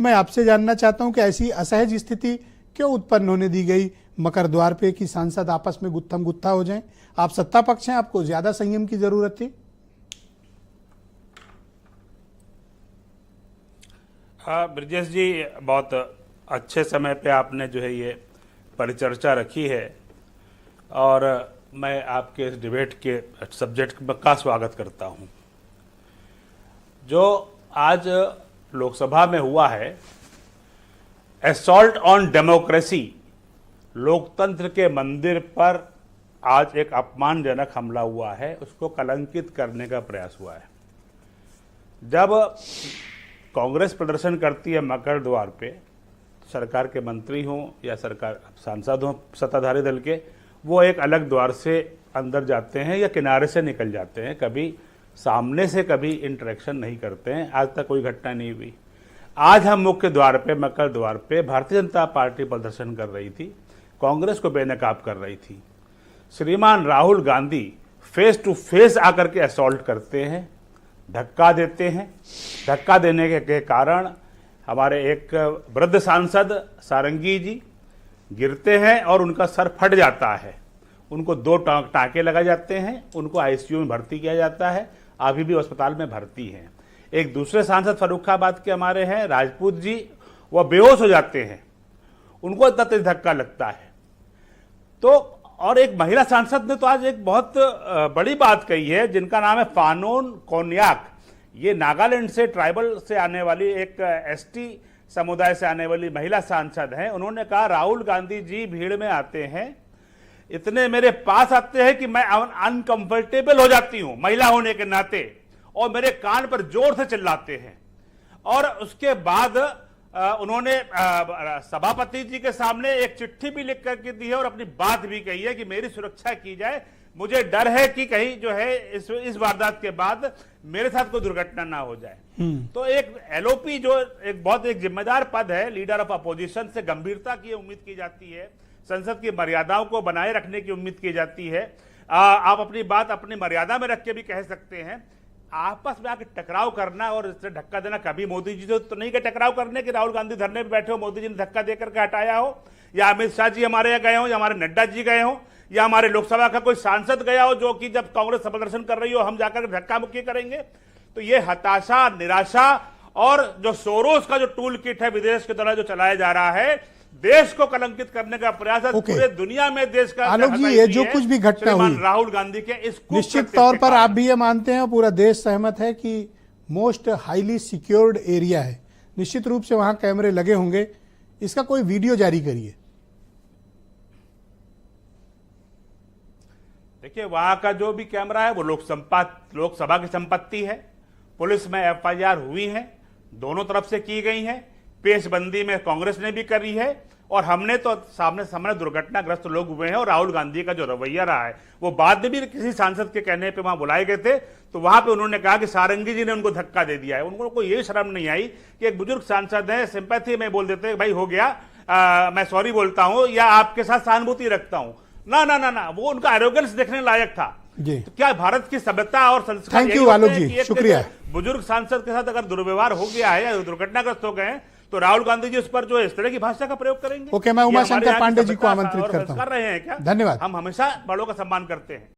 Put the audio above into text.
मैं आपसे जानना चाहता हूं कि ऐसी असहज स्थिति क्यों उत्पन्न होने दी गई मकर द्वार पे कि सांसद आपस में गुत्थम गुत्था हो जाएं? आप सत्ता पक्ष हैं, आपको ज्यादा संयम की जरूरत थी। हाँ ब्रजेश जी, बहुत अच्छे समय पे आपने जो है ये परिचर्चा रखी है और मैं आपके इस डिबेट के सब्जेक्ट का स्वागत करता हूँ। जो आज लोकसभा में हुआ है, असॉल्ट ऑन डेमोक्रेसी, लोकतंत्र के मंदिर पर आज एक अपमानजनक हमला हुआ है, उसको कलंकित करने का प्रयास हुआ है। जब कांग्रेस प्रदर्शन करती है मकर द्वार पे, सरकार के मंत्री हों या सरकार सांसद हों सत्ताधारी दल के, वो एक अलग द्वार से अंदर जाते हैं या किनारे से निकल जाते हैं, कभी सामने से कभी इंटरेक्शन नहीं करते हैं। आज तक कोई घटना नहीं हुई। आज हम मुख्य द्वार पे, मकर द्वार पे भारतीय जनता पार्टी प्रदर्शन कर रही थी, कांग्रेस को बेनकाब कर रही थी। श्रीमान Rahul Gandhi face to face आकर के असॉल्ट करते हैं, धक्का देते हैं। धक्का देने के कारण हमारे एक वृद्ध सांसद सारंगी जी गिरते हैं और उनका सर फट जाता है। उनको 2 टाँके लगाए जाते हैं, उनको आईसीयू में भर्ती किया जाता है, अभी भी अस्पताल में भर्ती हैं। एक दूसरे सांसद फर्रुखाबाद के हमारे हैं राजपूत जी, वह बेहोश हो जाते हैं, उनको इतना तेज धक्का लगता है। तो और एक महिला सांसद ने तो आज एक बहुत बड़ी बात कही है, जिनका नाम है फानोन कोन्याक। ये नागालैंड से, ट्राइबल से आने वाली, एक एसटी समुदाय से आने वाली महिला सांसद हैं। उन्होंने कहा राहुल गांधी जी भीड़ में आते हैं, इतने मेरे पास आते हैं कि मैं अनकंफर्टेबल हो जाती हूं महिला होने के नाते, और मेरे कान पर जोर से चिल्लाते हैं। और उसके बाद उन्होंने सभापति जी के सामने एक चिट्ठी भी लिख करके दी है और अपनी बात भी कही है कि मेरी सुरक्षा की जाए, मुझे डर है कि कहीं जो है इस वारदात के बाद मेरे साथ कोई दुर्घटना ना हो जाए। तो एक एलओपी जो एक जिम्मेदार पद है, लीडर ऑफ अपोजिशन, से गंभीरता की उम्मीद की जाती है, संसद की मर्यादाओं को बनाए रखने की उम्मीद की जाती है। आप अपनी बात अपनी मर्यादा में रख के भी कह सकते हैं। आपस में आके टकराव करना और इससे धक्का देना, कभी मोदी जी तो नहीं के टकराव करने कि राहुल गांधी धरने पे बैठे हो, मोदी जी ने धक्का देकर के हटाया हो, या अमित शाह जी हमारे यहाँ गए हो, या हमारे नड्डा जी गए हो, या हमारे लोकसभा का कोई सांसद गया हो जो कि जब कांग्रेस प्रदर्शन कर रही हो हम जाकर धक्का मुक्की करेंगे। तो ये हताशा, निराशा और जो सोरोस का जो टूल किट है विदेश के द्वारा जो चलाया जा रहा है, देश को कलंकित करने का प्रयास है। पूरे दुनिया में देश का आलोक जी, ये जो कुछ भी घटना हुई राहुल गांधी के, इसको निश्चित तौर पर आप भी ये मानते हैं, पूरा देश सहमत है कि मोस्ट हाईली सिक्योर्ड एरिया है, निश्चित रूप से वहां कैमरे लगे होंगे, इसका कोई वीडियो जारी करिए। देखिए, वहां का जो भी कैमरा है वो लोकसभा की संपत्ति है। पुलिस में एफआईआर हुई है, दोनों तरफ से की गई है, पेशबंदी में कांग्रेस ने भी करी है, और हमने तो सामने दुर्घटनाग्रस्त लोग हुए हैं। और राहुल गांधी का जो रवैया रहा है, वो बाद में भी किसी सांसद के कहने पे वहां बुलाए गए थे, तो वहां पे उन्होंने कहा कि सारंगी जी ने उनको धक्का दे दिया है। उनको ये शर्म नहीं आई कि एक बुजुर्ग सांसद है, सिंपैथी में बोल देते भाई हो गया, मैं सॉरी बोलता हूं या आपके साथ सहानुभूति रखता हूं। ना ना ना ना, वो उनका एरोगेंस देखने लायक था। तो क्या भारत की सभ्यता और संस्कार, थैंक यू आलोक जी, शुक्रिया। बुजुर्ग सांसद के साथ अगर दुर्व्यवहार हो गया है या दुर्घटनाग्रस्त हो गए हैं, तो राहुल गांधी जी उस पर जो इस तरह की भाषा का प्रयोग करेंगे। ओके, मैं उमाशंकर पांडे जी को आमंत्रित करता हूं। कर रहे हैं क्या? धन्यवाद। हम हमेशा बड़ों का सम्मान करते हैं।